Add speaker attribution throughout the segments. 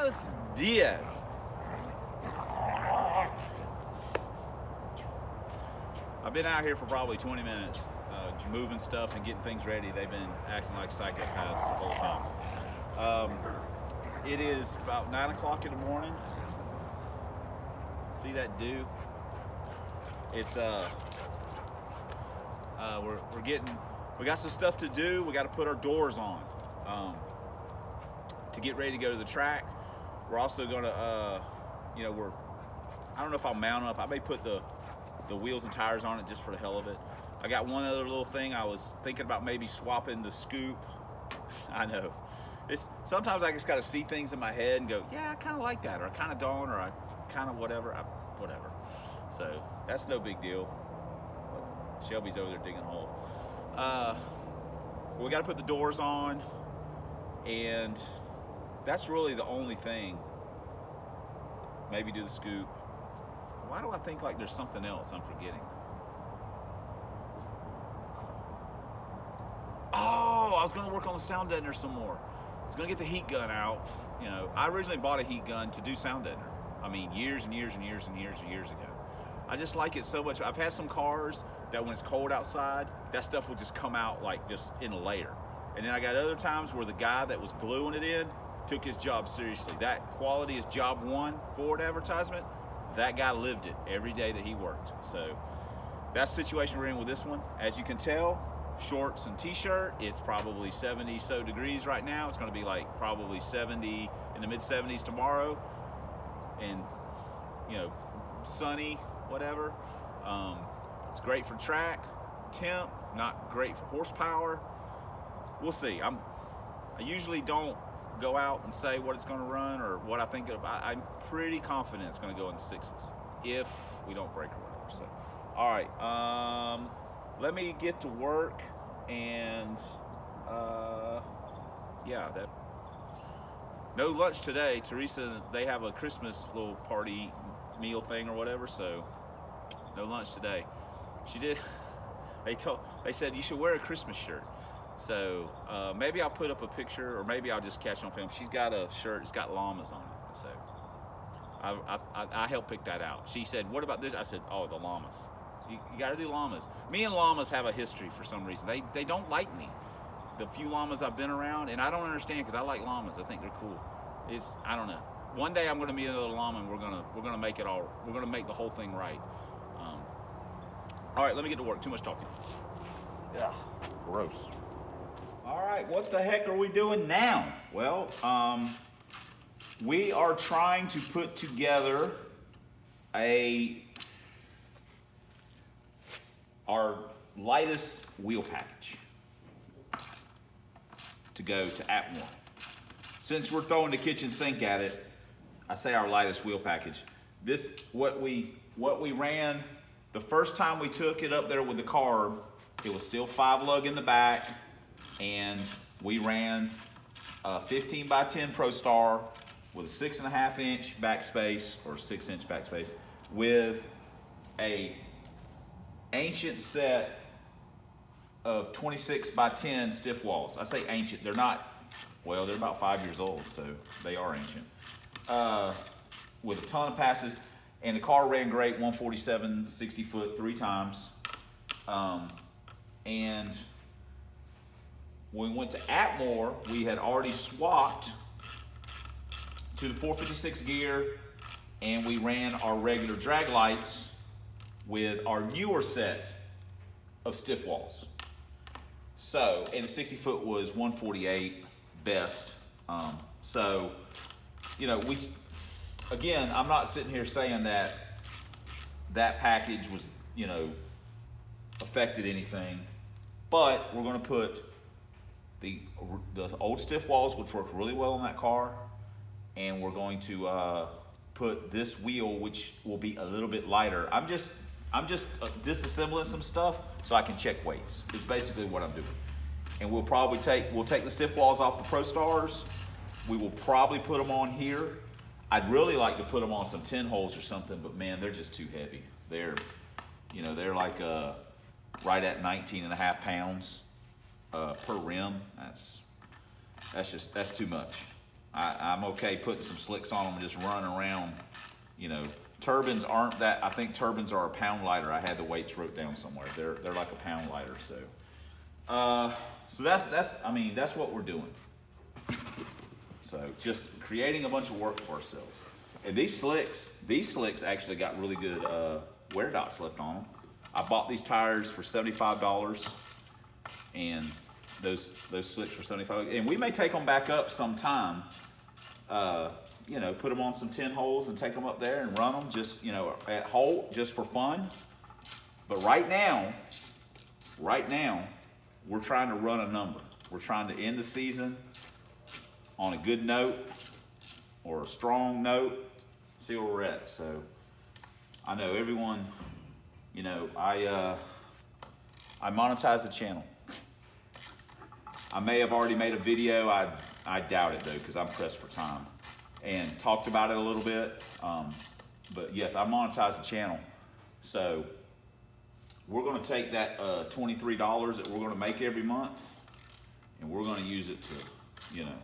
Speaker 1: Buenos dias. I've been out here for probably 20 minutes, moving stuff and getting things ready. They've been acting like psychopaths the whole time. It is about 9 o'clock in the morning. See that dew? It's we got some stuff to do. We got to put our doors on to get ready to go to the track. We're also gonna, I don't know if I'll mount up. I may put the wheels and tires on it just for the hell of it. I got one other little thing. I was thinking about maybe swapping the scoop. I know. Sometimes I just got to see things in my head and go, yeah, I kind of like that, or I kind of don't, or I kind of whatever. So that's no big deal. But Shelby's over there digging a hole. We got to put the doors on, and that's really the only thing. Maybe do the scoop. Why do I think like there's something else I'm forgetting? Oh, I was going to work on the sound deadener some more. I was going to get the heat gun out. You know, I originally bought a heat gun to do sound deadener. I mean, years and years ago. I just like it so much. I've had some cars that when it's cold outside, that stuff will just come out like just in a layer. And then I got other times where the guy that was gluing it in took his job seriously. That quality is job one Ford advertisement. That guy lived it every day that he worked. So that's the situation we're in with this one. As you can tell, shorts and t-shirt, it's probably 70 so degrees right now. It's going to be like probably 70 in the mid 70s tomorrow, and sunny, whatever. It's great for track, temp, not great for horsepower. We'll see. I usually don't go out and say what it's going to run or what I think of. I'm pretty confident it's going to go in the 6s if we don't break or whatever. So, all right, let me get to work, and no lunch today. Teresa, they have a Christmas little party meal thing or whatever, so no lunch today. She did. They said you should wear a Christmas shirt. So maybe I'll put up a picture, or maybe I'll just catch it on film. She's got a shirt, it's got llamas on it. So I helped pick that out. She said, what about this? I said, oh, the llamas. You gotta do llamas. Me and llamas have a history for some reason. They don't like me. The few llamas I've been around, and I don't understand, because I like llamas. I think they're cool. I don't know. One day I'm gonna meet another llama, and we're gonna make it all. We're gonna make the whole thing right. All right, let me get to work. Too much talking. Yeah, gross. All right, what the heck are we doing now? Well, we are trying to put together our lightest wheel package to go to Atmore. Since we're throwing the kitchen sink at it, I say our lightest wheel package. This, what we ran the first time we took it up there with the carb, it was still 5 lug in the back, and we ran a 15 by 10 Pro Star with a 6.5 inch backspace, or 6 inch backspace, with a ancient set of 26 by 10 stiff walls. I say ancient, they're not, well, they're about 5 years old, so they are ancient. With a ton of passes, and the car ran great, 147, 60 foot, 3 times. And when we went to Atmore, we had already swapped to the 456 gear, and we ran our regular drag lights with our newer set of stiff walls. So, and the 60 foot was 148 best. So, again, I'm not sitting here saying that package was, affected anything, but we're going to put the old stiff walls, which worked really well on that car, and we're going to put this wheel, which will be a little bit lighter. I'm just disassembling some stuff so I can check weights. Is basically what I'm doing. And we'll take the stiff walls off the Pro Stars. We will probably put them on here. I'd really like to put them on some 10 holes or something, but man, they're just too heavy. They're like right at 19.5 pounds per rim. That's too much. I'm okay putting some slicks on them and just running around. You know, turbines aren't that. I think turbines are a pound lighter. I had the weights wrote down somewhere. They're like a pound lighter. So, so that's what we're doing. So just creating a bunch of work for ourselves. And these slicks actually got really good wear dots left on them. I bought these tires for $75, and those slicks for $75. And we may take them back up sometime. You know, put them on some 10 holes and take them up there and run them just, you know, at Holt just for fun. But right now, we're trying to run a number. We're trying to end the season on a good note or a strong note, see where we're at. So I know everyone, you know, I monetize the channel. I may have already made a video. I doubt it though, because I'm pressed for time, and talked about it a little bit. But yes, I monetize the channel. So we're going to take that $23 that we're going to make every month, and we're going to use it to, you know,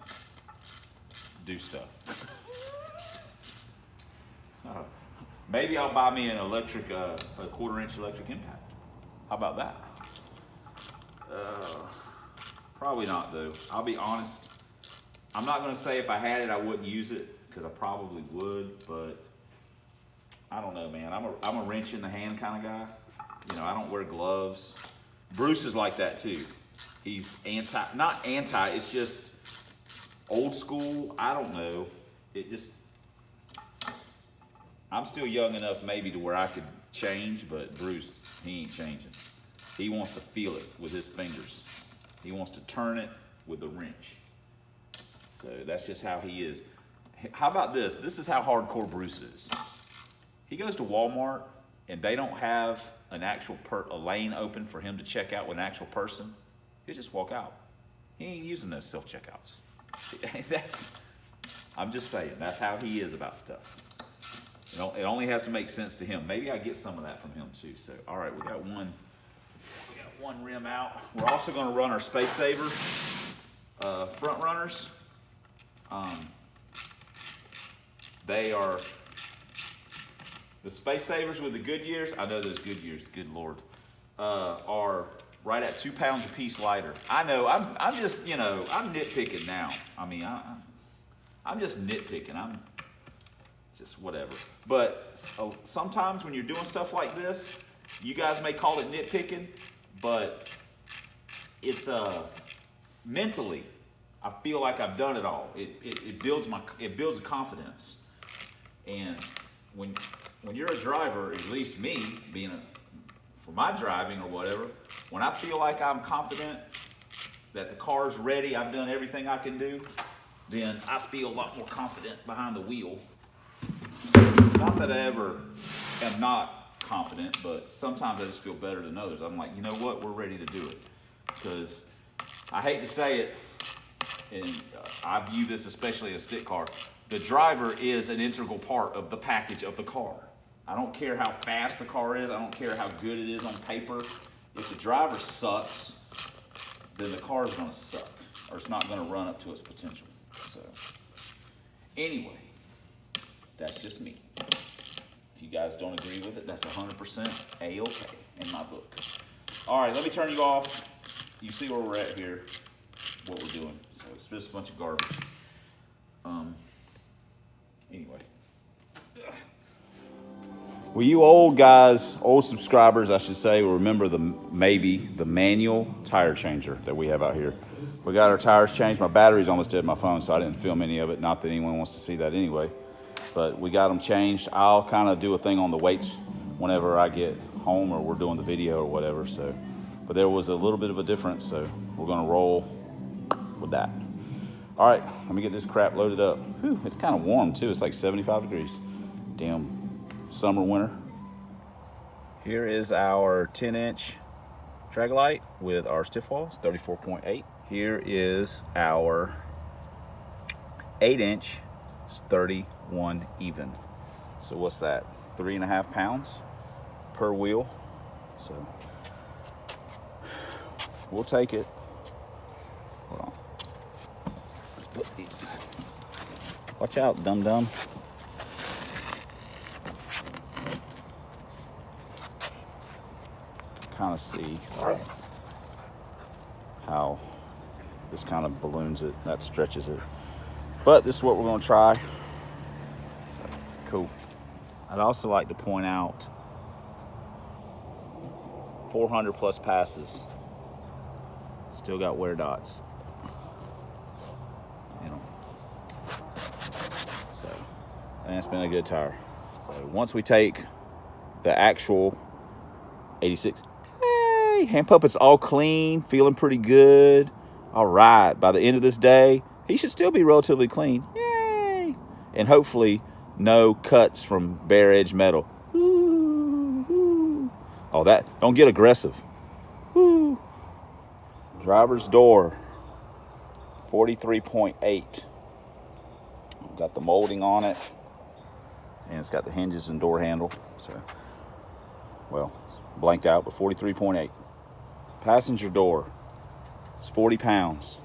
Speaker 1: do stuff. Maybe I'll buy me an electric, a 1/4-inch electric impact. How about that? Probably not though. I'll be honest. I'm not going to say if I had it I wouldn't use it, because I probably would, but I don't know, man. I'm a wrench in the hand kind of guy. You know, I don't wear gloves. Bruce is like that too. He's not anti, it's just old school. I don't know. It just, I'm still young enough maybe to where I could change, but Bruce, he ain't changing. He wants to feel it with his fingers. He wants to turn it with a wrench. So that's just how he is. How about this? This is how hardcore Bruce is. He goes to Walmart and they don't have an actual a lane open for him to check out with an actual person. He'll just walk out. He ain't using those self-checkouts. I'm just saying, that's how he is about stuff. It only has to make sense to him. Maybe I get some of that from him too. So, all right, we got one rim out. We're also going to run our Space Saver front runners. They are the Space Savers with the Goodyears. I know those Goodyears, good Lord, are right at 2 pounds a piece lighter. I know, I'm just, you know, I'm nitpicking now. I mean, I'm just nitpicking. I'm just whatever. But sometimes when you're doing stuff like this, you guys may call it nitpicking, but it's mentally, I feel like I've done it all. It builds a confidence. And when you're a driver, at least me, for my driving or whatever, when I feel like I'm confident that the car's ready, I've done everything I can do, then I feel a lot more confident behind the wheel. Not that I ever am not confident, but sometimes I just feel better than others. I'm like, you know what, we're ready to do it. Because I hate to say it, and I view this especially as a stick car, the driver is an integral part of the package of the car. I don't care how fast the car is. I don't care how good it is on paper. If the driver sucks, then the car is going to suck, or it's not going to run up to its potential. So, anyway, that's just me. If you guys don't agree with it, that's 100% A-okay in my book. All right, let me turn you off. You see where we're at here, what we're doing. So it's just a bunch of garbage. Anyway. Well, you old guys, old subscribers, I should say, will remember the manual tire changer that we have out here. We got our tires changed. My battery's almost dead on my phone, so I didn't film any of it. Not that anyone wants to see that anyway. But we got them changed. I'll kind of do a thing on the weights whenever I get home or we're doing the video or whatever. So, but there was a little bit of a difference, so we're going to roll with that. All right, let me get this crap loaded up. Whew, it's kind of warm too. It's like 75 degrees. Damn summer, winter. Here is our 10-inch drag light with our stiff walls, 34.8. Here is our 8-inch, 31 even. So what's that? 3.5 pounds per wheel. So we'll take it. Hold on. Let's put these
Speaker 2: Watch out, dum-dum. Kind of see how this kind of balloons it, that stretches it. But this is what we're going to try. So, cool. I'd also like to point out 400 plus passes. Still got wear dots. You know. So, and it's been a good tire. So once we take the actual 86, hey, hand puppet's all clean, feeling pretty good. All right, by the end of this day, he should still be relatively clean. Yay! And hopefully no cuts from bare edge metal. Ooh, ooh. Oh, that, don't get aggressive. Ooh. Driver's door, 43.8. Got the molding on it, and it's got the hinges and door handle. So, well, blanked out, but 43.8. Passenger door, it's 40 pounds.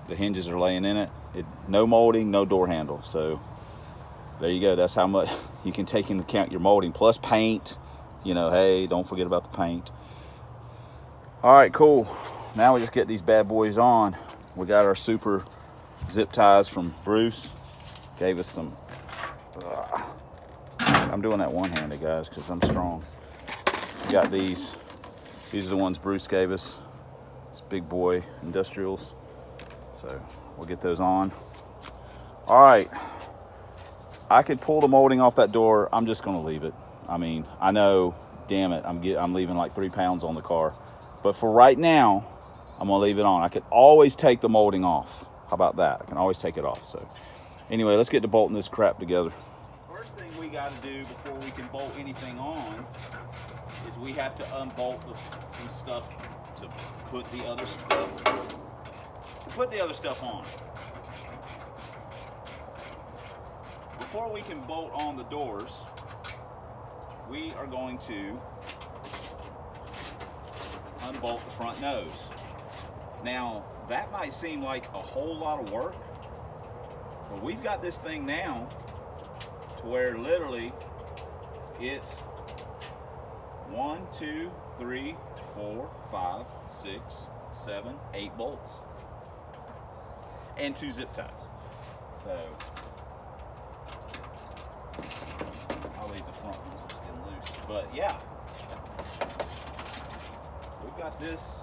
Speaker 2: The hinges are laying in it. No molding, no door handle. So there you go. That's how much you can take into account your molding plus paint. You know, hey, don't forget about the paint. All right, cool. Now we just get these bad boys on. We got our super zip ties from Bruce. Gave us some. I'm doing that one-handed, guys, because I'm strong. We got these. These are the ones Bruce gave us. It's big boy industrials. So we'll get those on. All right. I could pull the molding off that door. I'm just gonna leave it. I mean, I know, damn it, I'm leaving like 3 pounds on the car. But for right now, I'm gonna leave it on. I could always take the molding off. How about that? I can always take it off. So anyway, let's get to bolting this crap together.
Speaker 1: First thing we gotta do before we can bolt anything on is we have to unbolt some stuff to put the other stuff on. Before we can bolt on the doors, we are going to unbolt the front nose. Now, that might seem like a whole lot of work, but we've got this thing now to where literally it's 1, 2, 3, 4, 5, 6, 7, 8 bolts and 2 zip ties. So I'll leave the front ones just getting loose. But yeah, we've got this.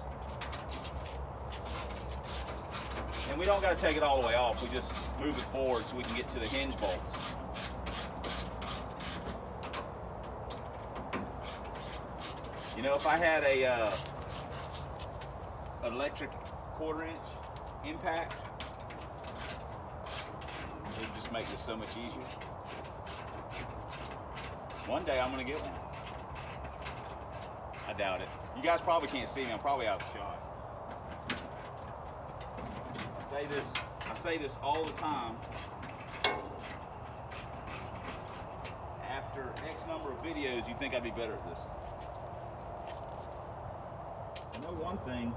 Speaker 1: And we don't got to take it all the way off. We just move it forward so we can get to the hinge bolts. You know, if I had a electric 1/4 inch impact, it would just make this so much easier. One day I'm gonna get one. I doubt it. You guys probably can't see me. I'm probably out of shot. I say this all the time. After X number of videos, you think I'd be better at this. I know one thing.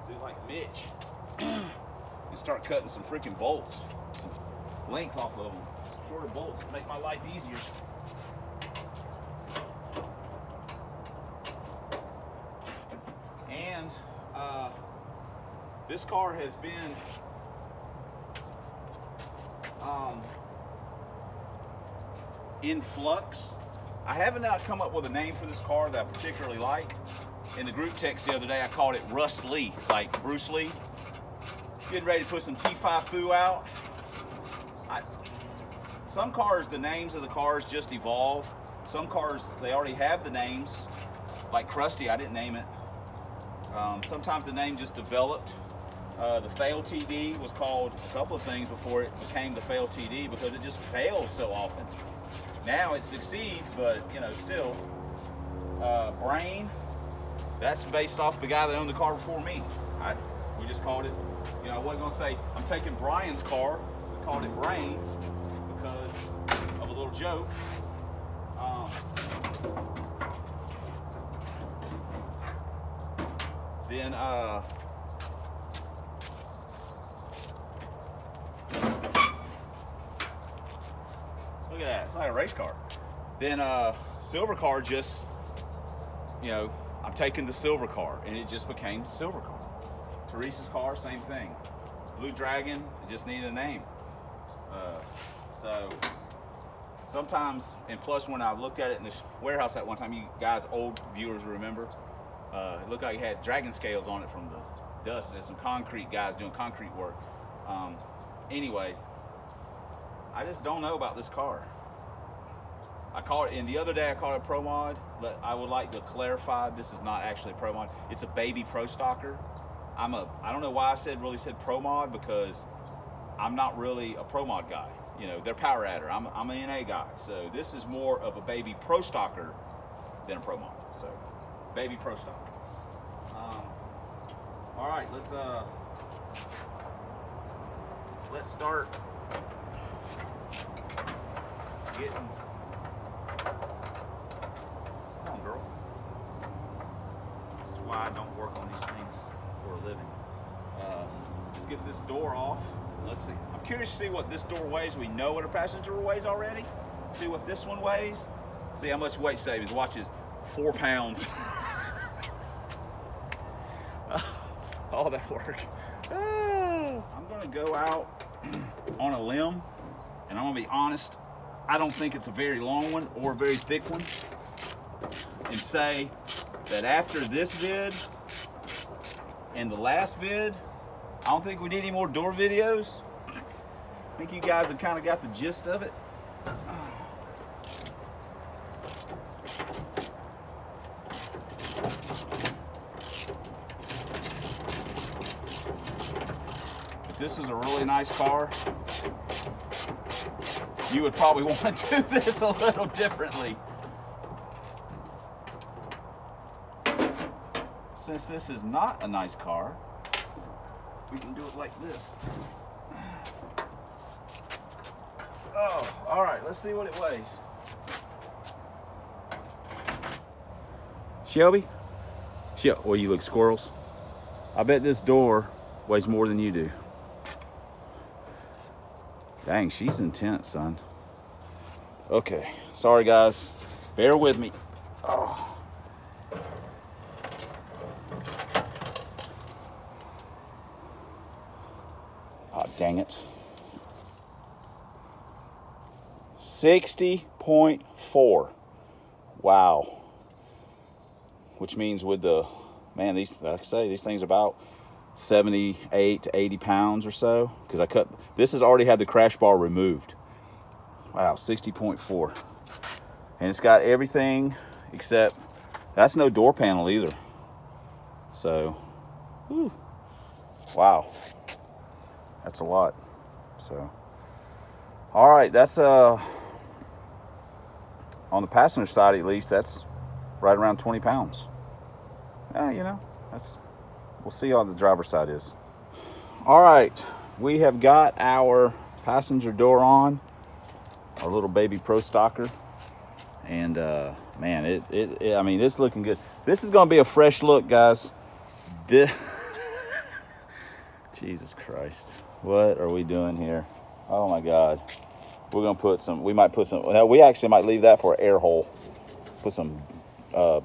Speaker 1: Do like Mitch and start cutting some freaking bolts, some length off of them, shorter bolts to make my life easier. And this car has been in flux. I haven't come up with a name for this car that I particularly like. In the group text the other day, I called it Rust Lee, like Bruce Lee. Getting ready to put some T5 foo out. Some cars, the names of the cars just evolve. Some cars, they already have the names. Like Trusty, I didn't name it. Sometimes the name just developed. The Fail TD was called a couple of things before it became the Fail TD because it just fails so often. Now it succeeds, but you know, still. Brain, that's based off the guy that owned the car before me. We just called it, you know, I wasn't gonna say I'm taking Brian's car. We called it Brain because of a little joke. Then look at that, it's like a race car. Then silver car, just, you know, I'm taking the silver car and it just became silver car. Teresa's car, same thing. Blue Dragon, it just needed a name. So sometimes, and plus when I looked at it in this warehouse at one time, you guys, old viewers remember, it looked like it had dragon scales on it from the dust. There's some concrete guys doing concrete work. Anyway, I just don't know about this car. I call it, and the other day I called it a Pro Mod. I would like to clarify, this is not actually a Pro Mod. It's a baby Pro Stocker. I don't know why I really said Pro Mod, because I'm not really a Pro Mod guy. You know, they're power adder. I'm an NA guy. So this is more of a baby Pro Stocker than a Pro Mod. So baby Pro Stocker. All right, let's start getting. Come on, girl. This is why I don't work on these things for a living. Let's get this door off. Let's see. I'm curious to see what this door weighs. We know what a passenger weighs already. See what this one weighs. See how much weight savings. Watch this. 4 pounds. All that work. I'm gonna go out on a limb, and I'm gonna be honest. I don't think it's a very long one or a very thick one, and say that after this vid and the last vid, I don't think we need any more door videos. I think you guys have kind of got the gist of it. If this was a really nice car, you would probably want to do this a little differently. Since this is not a nice car, we can do it like this. Oh, all right, let's see what it weighs. Shelby? Well, you look squirrels. I bet this door weighs more than you do. Dang, she's intense, son. Okay, sorry guys, bear with me. Oh. Dang it. 60.4. Wow. Which means with the, man, these, like I say, these things are about 78 to 80 pounds or so. Because I cut, this has already had the crash bar removed. Wow, 60.4. And it's got everything except, that's no door panel either. So, whew, wow. That's a lot. So, all right, that's on the passenger side at least, that's right around 20 pounds. Yeah, you know, we'll see how the driver's side is. All right, we have got our passenger door on, our little baby Pro Stocker, and man, I mean, it's looking good. This is going to be a fresh look, guys. Jesus Christ. What are we doing here? Oh my God. We're gonna put some, we actually might leave that for an air hole. Put some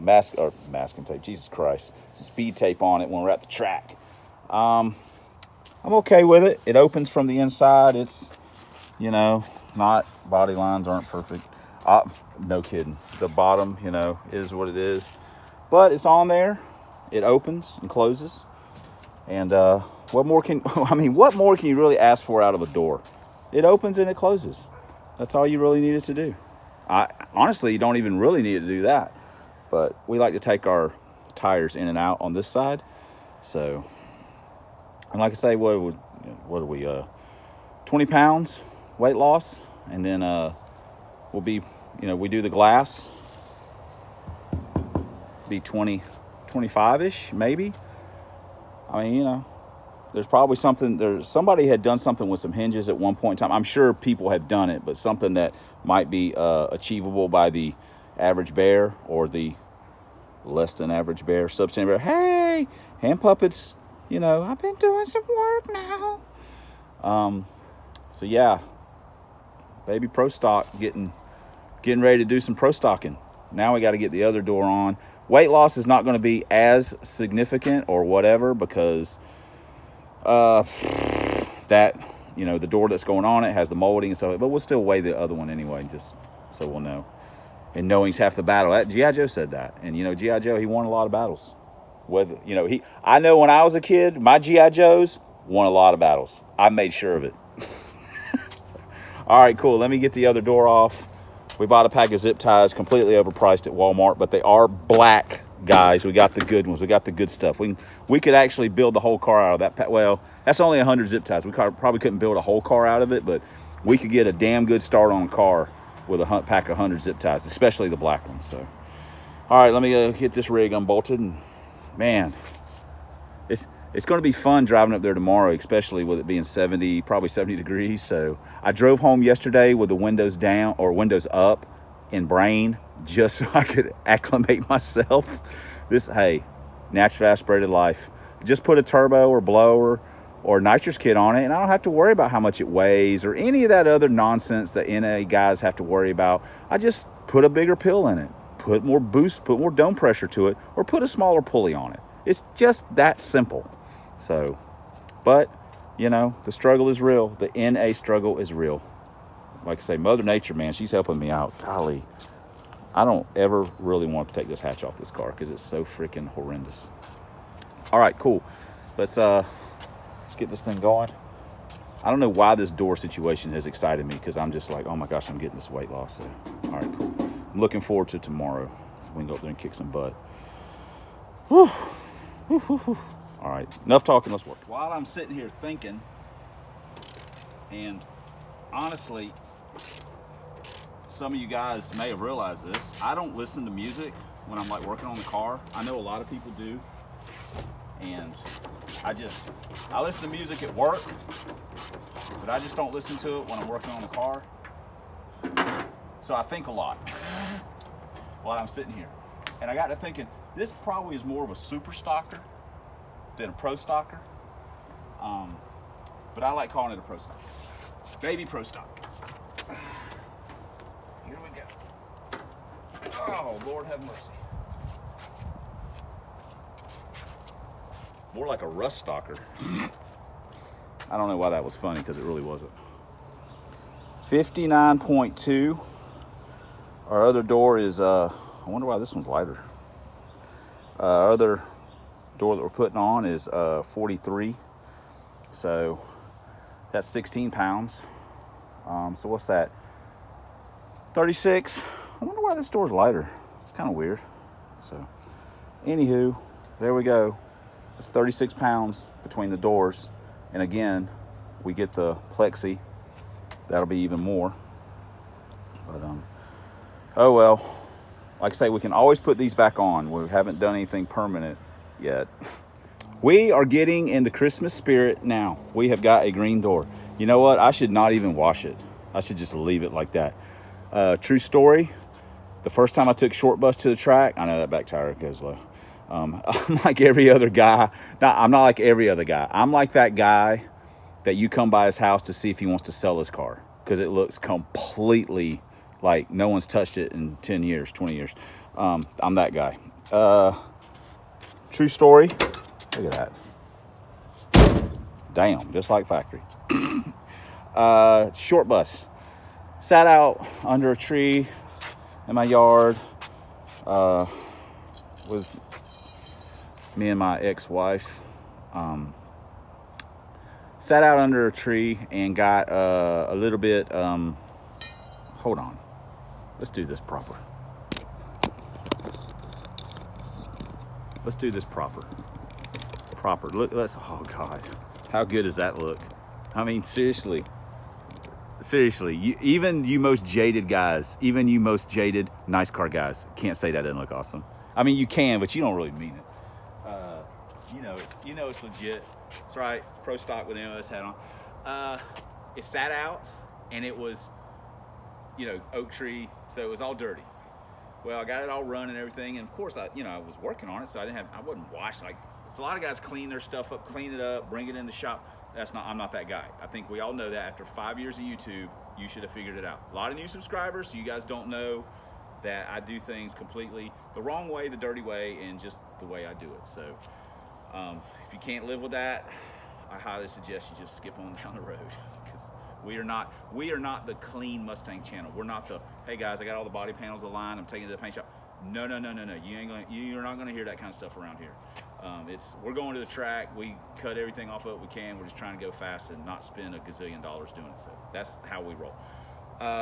Speaker 1: masking tape, Jesus Christ. Some speed tape on it when we're at the track. I'm okay with it. It opens from the inside. It's, you know, body lines aren't perfect. No kidding. The bottom, you know, is what it is. But it's on there. It opens and closes. And what more can you really ask for out of a door? It opens and it closes. That's all you really need it to do. Honestly, you don't even really need it to do that. But we like to take our tires in and out on this side. So, and like I say, what are we 20 pounds weight loss, and then we'll be, you know, we do the glass, be 25-ish maybe. I mean, you know, there's probably somebody had done something with some hinges at one point in time. I'm sure people have done it, but something that might be achievable by the average bear or the
Speaker 2: less than average bear, substandard bear. Hey, hand puppets, you know, I've been doing some work now. So yeah, baby pro stock getting ready to do some pro stocking. Now we got to get the other door on. Weight loss is not going to be as significant or whatever because that, you know, the door that's going on it has the molding and stuff, but we'll still weigh the other one anyway, just so we'll know. And knowing's half the battle. That G.I. Joe said that. And, you know, G.I. Joe, he won a lot of battles. Whether, you know, I know when I was a kid, my G.I. Joes won a lot of battles. I made sure of it. So, all right, cool. Let me get the other door off. We bought a pack of zip ties, completely overpriced at Walmart, but they are black, guys. We got the good ones. We got the good stuff. We could actually build the whole car out of that pack. Well, that's only 100 zip ties. We probably couldn't build a whole car out of it, but we could get a damn good start on a car with a pack of 100 zip ties, especially the black ones. So, all right, let me get this rig unbolted. And man, it's going to be fun driving up there tomorrow, especially with it being 70, probably 70 degrees. So I drove home yesterday with the windows down or windows up in Brain just so I could acclimate myself. Hey, naturally aspirated life. Just put a turbo or blower or nitrous kit on it, and I don't have to worry about how much it weighs or any of that other nonsense that NA guys have to worry about. I just put a bigger pill in it, put more boost, put more dome pressure to it, or put a smaller pulley on it. It's just that simple. So, but, you know, the struggle is real. The NA struggle is real. Like I say, Mother Nature, man, she's helping me out. Golly, I don't ever really want to take this hatch off this car because it's so freaking horrendous. All right, cool. Let's get this thing going. I don't know why this door situation has excited me because I'm just like, oh my gosh, I'm getting this weight loss. So, all right, cool. I'm looking forward to tomorrow. We can go up there and kick some butt. Whew. Whew, whew, whew. All right, enough talking, let's work. While I'm sitting here thinking, and honestly, some of you guys may have realized this, I don't listen to music when I'm like working on the car. I know a lot of people do, and I listen to music at work, but I just don't listen to it when I'm working on the car. So I think a lot while I'm sitting here. And I got to thinking, this probably is more of a super stocker than a pro stocker. But I like calling it a pro stock. Baby pro stock. Here we go. Oh, Lord have mercy. More like a rust stocker. I don't know why that was funny because it really wasn't. 59.2. Our other door is, I wonder why this one's lighter. Our other door that we're putting on is 43. So that's 16 pounds. So what's that? 36. I wonder why this door's lighter. It's kind of weird. So anywho, there we go. It's 36 pounds between the doors. And again, we get the plexi. That'll be even more. But oh well. Like I say, we can always put these back on. We haven't done anything permanent yet. We are getting in the Christmas spirit now. We have got a green door. You know what? I should not even wash it. I should just leave it like that. True story. The first time I took short bus to the track, I know that back tire goes low. I'm like every other guy. No, I'm not like every other guy. I'm like that guy that you come by his house to see if he wants to sell his car because it looks completely like no one's touched it in 10 years, 20 years. I'm that guy. True story. Look at that. Damn, just like factory. Short bus. Sat out under a tree in my yard with me and my ex-wife. Sat out under a tree and got a little bit, hold on. Let's do this proper. Let's do this proper. Look, oh God. How good does that look? I mean, seriously, even you most jaded guys, even you most jaded nice car guys can't say that doesn't look awesome. I mean, you can, but you don't really mean it. You know it's legit. That's right, pro stock with the MOS hat on. It sat out, and it was, oak tree, so it was all dirty. Well, I got it all run and everything, and of course, I was working on it, so I wouldn't wash like. So a lot of guys clean their stuff up, clean it up, bring it in the shop. I'm not that guy. I think we all know that after 5 years of YouTube, you should have figured it out. A lot of new subscribers, so you guys don't know that I do things completely the wrong way, the dirty way, and just the way I do it. So if you can't live with that, I highly suggest you just skip on down the road, because we are not the clean Mustang channel. We're not the, hey guys, I got all the body panels aligned, I'm taking it to the paint shop. No. You're not gonna hear that kind of stuff around here. We're going to the track. We cut everything off of it we can. We're just trying to go fast and not spend a gazillion dollars doing it. So that's how we roll.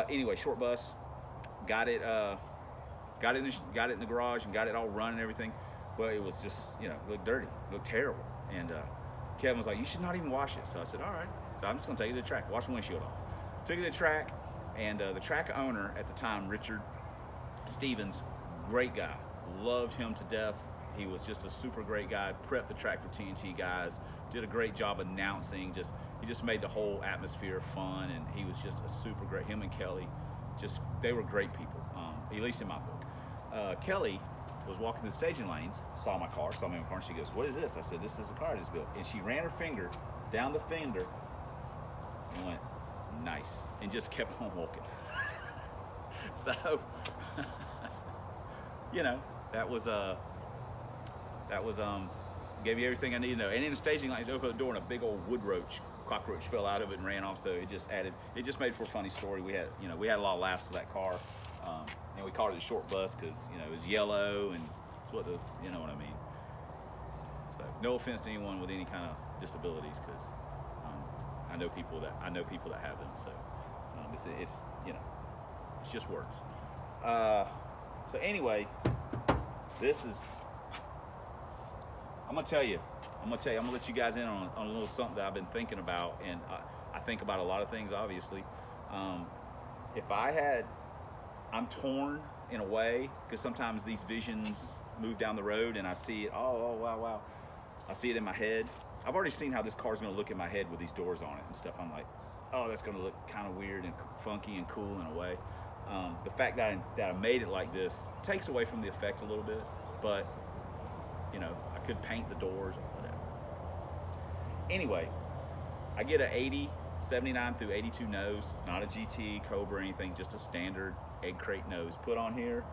Speaker 2: Anyway, short bus, got it in the garage and got it all running and everything. Well, it was just, it looked dirty, it looked terrible. And Kevin was like, you should not even wash it. So I said, all right. So I'm just gonna take it to the track, wash the windshield off. Took it to the track, and the track owner at the time, Richard Stevens, great guy, loved him to death. He was just a super great guy, prepped the track for TNT guys, did a great job announcing, he just made the whole atmosphere fun, and he was just a super great, him and Kelly, they were great people, at least in my book. Kelly was walking through the staging lanes, saw me in my car, and she goes, what is this? I said, this is the car I just built. And she ran her finger down the fender and went, nice, and just kept on walking. So, gave you everything I needed to know. And in the staging line, opened the door and a big old cockroach fell out of it and ran off. So it just made for a funny story. We had a lot of laughs to that car. And we called it a short bus because, it was yellow, and it's what you know what I mean. So no offense to anyone with any kind of disabilities, because I know people that have them. So it's just words. So anyway, I'm gonna let you guys in on a little something that I've been thinking about, and I think about a lot of things, obviously. I'm torn in a way, because sometimes these visions move down the road and I see it, oh wow. I see it in my head. I've already seen how this car's gonna look in my head with these doors on it and stuff. I'm like, oh, that's gonna look kind of weird and funky and cool in a way. The fact that I made it like this takes away from the effect a little bit, but I could paint the doors or whatever. Anyway, I get a 80, 79 through 82 nose, not a GT, Cobra, or anything, just a standard egg crate nose. Put on here,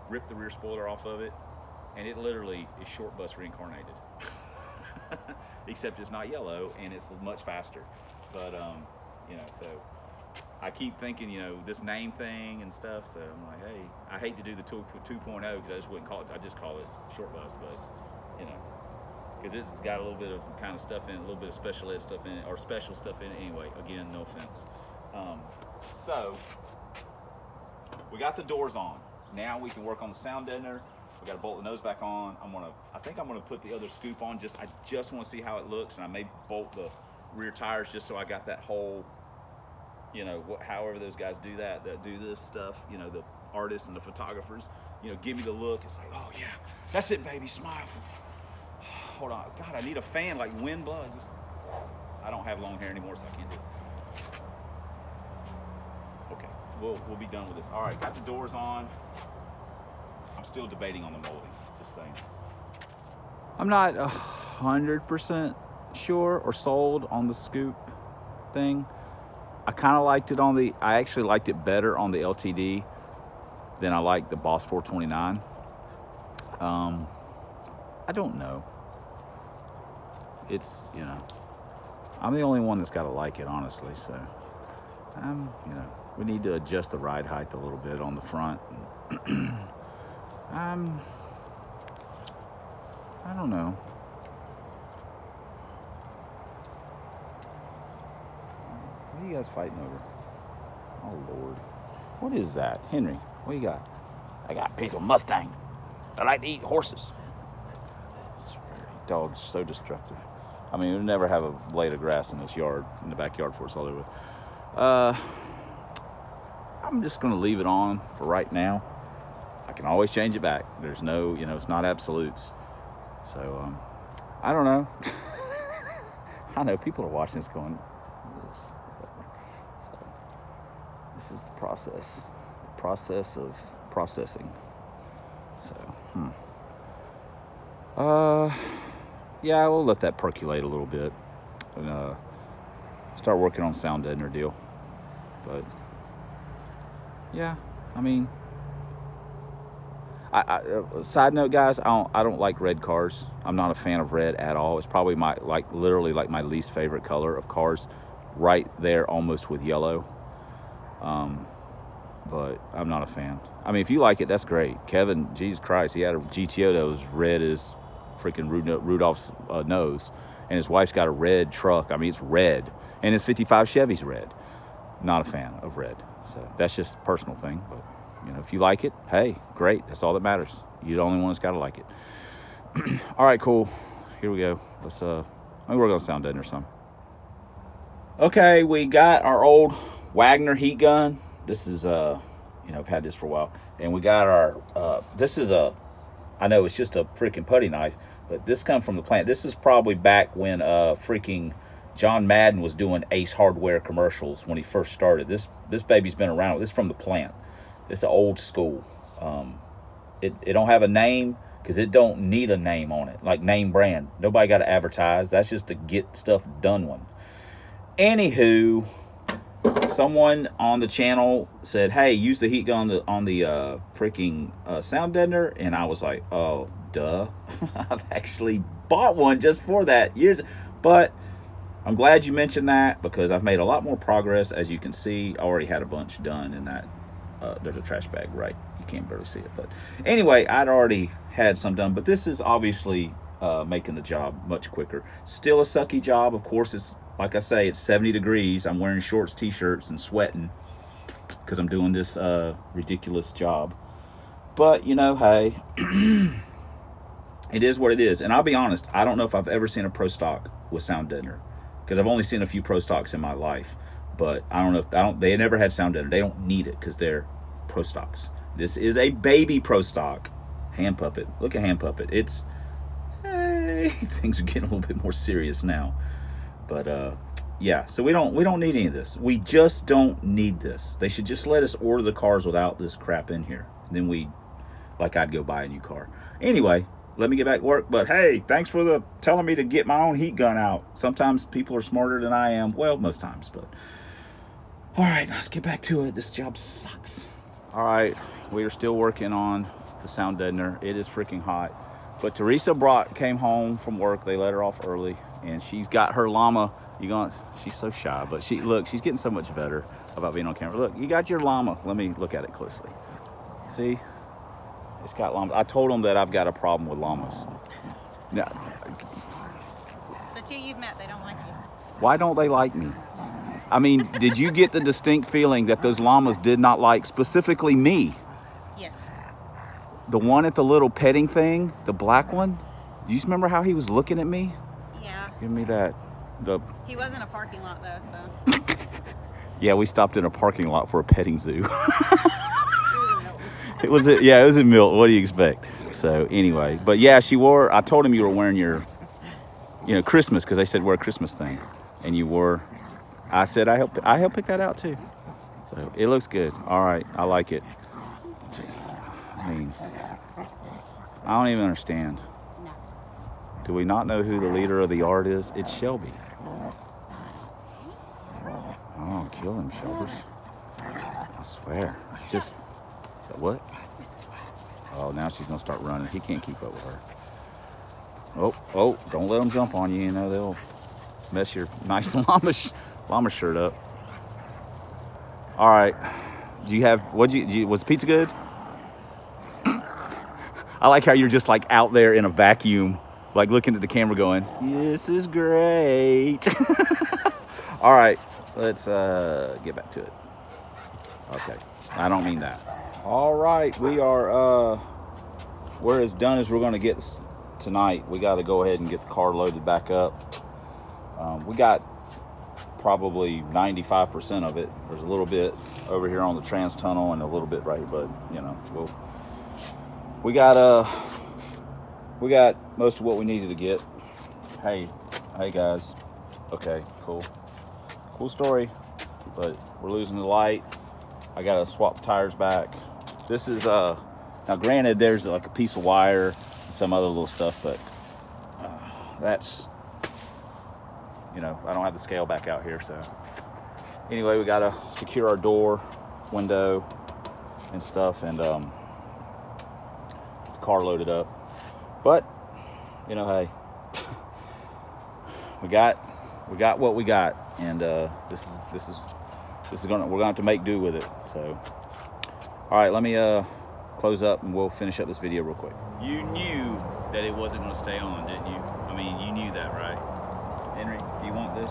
Speaker 2: rip the rear spoiler off of it, and it literally is short bus reincarnated. Except it's not yellow and it's much faster. But, so I keep thinking, this name thing and stuff, so I'm like, hey, I hate to do the 2.0 because I just wouldn't call it, I just call it short bus, but, because it's got a little bit of kind of stuff in it, a little bit of special ed stuff in it, or special stuff in it anyway. Again, no offense. So, we got the doors on. Now we can work on the sound deadener. We got to bolt the nose back on. I think I'm gonna put the other scoop on. I just want to see how it looks, and I may bolt the rear tires just so I got that whole, however those guys do that do this stuff. The artists and the photographers, give me the look. It's like, oh yeah, that's it, baby, smile. Hold on, God, I need a fan like wind blows. I don't have long hair anymore, so I can't do it. Okay, we'll be done with this. All right, got the doors on. I'm still debating on the molding, just saying. I'm not 100% sure or sold on the scoop thing. I kind of liked it I actually liked it better on the LTD than I liked the Boss 429. I don't know. It's, I'm the only one that's got to like it, honestly. So, we need to adjust the ride height a little bit on the front. I don't know. What are you guys fighting over? Oh, Lord. What is that? Henry, what you got? I got a piece of Mustang. I like to eat horses. Dog's so destructive. I mean, we'll never have a blade of grass in this yard, in the backyard for us all over. I'm just going to leave it on for right now. I can always change it back. There's no, it's not absolutes. So, I don't know. I know people are watching this going, so, this is the process of processing. Yeah, we'll let that percolate a little bit and start working on sound deadener deal. But yeah, I mean, side note, guys, I don't like red cars. I'm not a fan of red at all. It's probably literally my least favorite color of cars, right there almost with yellow. But I'm not a fan. I mean, if you like it, that's great. Kevin, Jesus Christ, he had a GTO that was red as freaking Rudolph's nose, and his wife's got a red truck. I mean, it's red, and his 55 Chevy's red. Not a fan of red. So that's just a personal thing. But you know, if you like it, hey, great. That's all that matters. You're the only one that's got to like it. All right, cool. Here we go. Let's let me work on sound deadener some. Okay, we got our old Wagner heat gun. This is you know, I've had this for a while, and we got our this is I know it's just a freaking putty knife, but this comes from the plant. This is probably back when freaking John Madden was doing Ace Hardware commercials when he first started. This baby's been around. This is from the plant. It's an old school. It don't have a name because it don't need a name on it, like name brand. Nobody got to advertise. That's just to get stuff done one. Anywho, someone on the channel said, hey, use the heat gun on the freaking sound deadener, and I was like, oh, duh. I've actually bought one just for that years, but I'm glad you mentioned that because I've made a lot more progress. As you can see, I already had a bunch done in that. There's a trash bag, right? You can't barely see it, but anyway, I'd already had some done, but this is obviously making the job much quicker. Still a sucky job, of course. It's like I say, it's 70 degrees. I'm wearing shorts, t-shirts, and sweating because I'm doing this ridiculous job. But, you know, hey, it is what it is. And I'll be honest, I don't know if I've ever seen a pro stock with sound deadener because I've only seen a few pro stocks in my life. But I don't know if they never had sound deadener. They don't need it because they're pro stocks. This is a baby pro stock. Hand puppet. Look at hand puppet. It's, hey, things are getting a little bit more serious now. But yeah, so we don't need any of this. We just don't need this. They should just let us order the cars without this crap in here. And then I'd go buy a new car. Anyway, let me get back to work. But hey, thanks for telling me to get my own heat gun out. Sometimes people are smarter than I am. Well, most times, but all right, let's get back to it. This job sucks. All right, we are still working on the sound deadener. It is freaking hot. But Teresa came home from work. They let her off early, and she's got her llama. She's so shy, but she's getting so much better about being on camera. Look, you got your llama. Let me look at it closely. See, it's got llama. I told them that I've got a problem with llamas. Now,
Speaker 3: the two you've met, they don't like you.
Speaker 2: Why don't they like me? I mean, did you get the distinct feeling that those llamas did not like specifically me?
Speaker 3: Yes.
Speaker 2: The one at the little petting thing, the black one, do you remember how he was looking at me?
Speaker 3: Yeah.
Speaker 2: Give me that.
Speaker 3: He was in a parking lot though, so.
Speaker 2: Yeah, we stopped in a parking lot for a petting zoo. It was in Milton. What do you expect? So anyway, but yeah, I told him you were wearing your, Christmas, because they said wear a Christmas thing, and you wore. I said I helped pick that out too. So it looks good. All right, I like it. I mean, I don't even understand.
Speaker 3: No.
Speaker 2: Do we not know who the leader of the yard is? It's Shelby. Oh, kill him, Shelby. I swear. Just, what? Oh, now she's gonna start running. He can't keep up with her. Oh, don't let them jump on you. They'll mess your nice llama shirt up. All right. Was the pizza good? I like how you're just like out there in a vacuum, like looking at the camera going, this is great. All right, let's get back to it. Okay, I don't mean that. All right, we're as done as we're gonna get tonight. We gotta go ahead and get the car loaded back up. We got probably 95% of it. There's a little bit over here on the trans tunnel and a little bit right, but we got most of what we needed to get. Hey guys. Okay, cool story, but we're losing the light. I gotta swap the tires back. This is Now granted, there's like a piece of wire and some other little stuff, but that's, you know, I don't have the scale back out here. So anyway, we gotta secure our door, window and stuff, and the car loaded up. But you know, hey, we got what we got, and this is we're gonna have to make do with it. So all right, let me close up and we'll finish up this video real quick.
Speaker 1: You knew that it wasn't going to stay on, didn't you? I mean, you knew that, right? Henry, do you want this?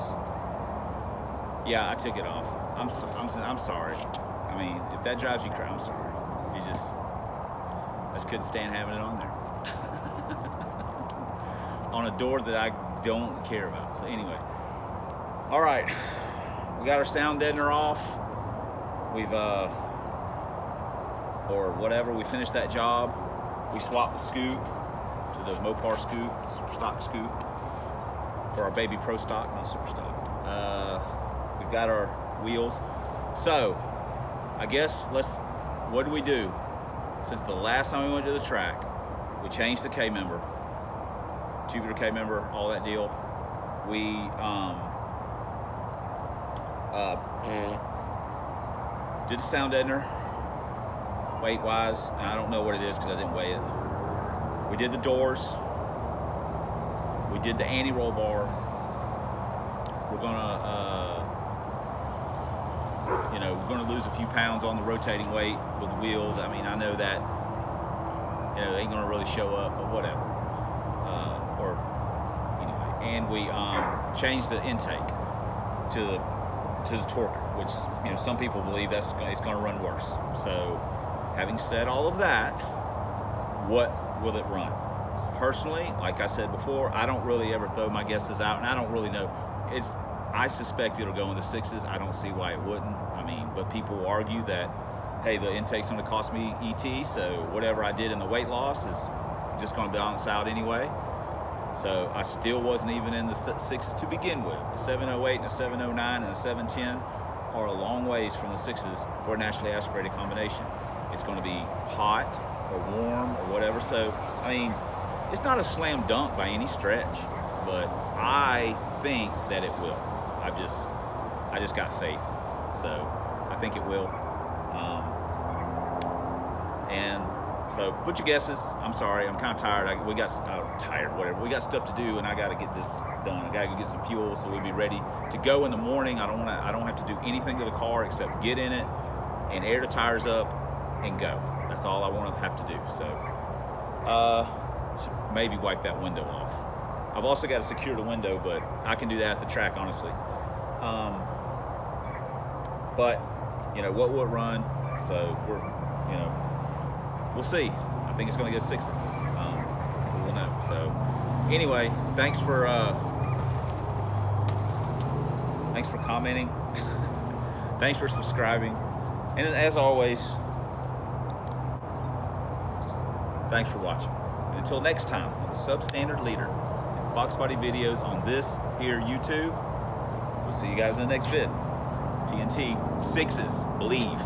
Speaker 1: Yeah, I took it off. I'm sorry. I mean, if that drives you crazy, I'm sorry. I just couldn't stand having it on there. On a door that I don't care about. So anyway, all right, we got our sound deadener off. We've or whatever, we finished that job. We swapped the scoop to the MOPAR scoop, super stock scoop, for our baby pro stock, not super stock. We've got our wheels. So I guess what do we do? Since the last time we went to the track, we changed the K member, tubular K member, all that deal. We did the sound deadener, weight wise, and I don't know what it is because I didn't weigh it. We did the doors. We did the anti-roll bar. We're gonna, we're gonna lose a few pounds on the rotating weight with the wheels. I mean, I know that, they ain't gonna really show up, but whatever. Or anyway, and we changed the intake to the TORKER, which some people believe it's gonna run worse. So, having said all of that, what will it run? Personally, like I said before, I don't really ever throw my guesses out, and I don't really know. I suspect it'll go in the 6s. I don't see why it wouldn't. I mean, but people will argue that, hey, the intake's going to cost me ET, so whatever I did in the weight loss is just going to balance out anyway. So I still wasn't even in the 6s to begin with. A 708 and a 709 and a 710 are a long ways from the 6s for a naturally aspirated combination. It's going to be hot or warm or whatever. So, I mean, it's not a slam dunk by any stretch, but I think that it will. I just got faith. So I think it will. And so put your guesses. I'm sorry, I'm kind of tired. Whatever. We got stuff to do, and I got to get this done. I got to go get some fuel so we'll be ready to go in the morning. I don't have to do anything to the car except get in it and air the tires up and go. That's all I want to have to do. So should maybe wipe that window off. I've also got to secure the window, but I can do that at the track, honestly. But what will it run? So we'll see. I think it's going to go 6s. We will know. So anyway, thanks for commenting. Thanks for subscribing, and as always, thanks for watching. And until next time on the Substandard Leader and Fox Body videos on this here YouTube, we'll see you guys in the next vid. TNT 6s, believe.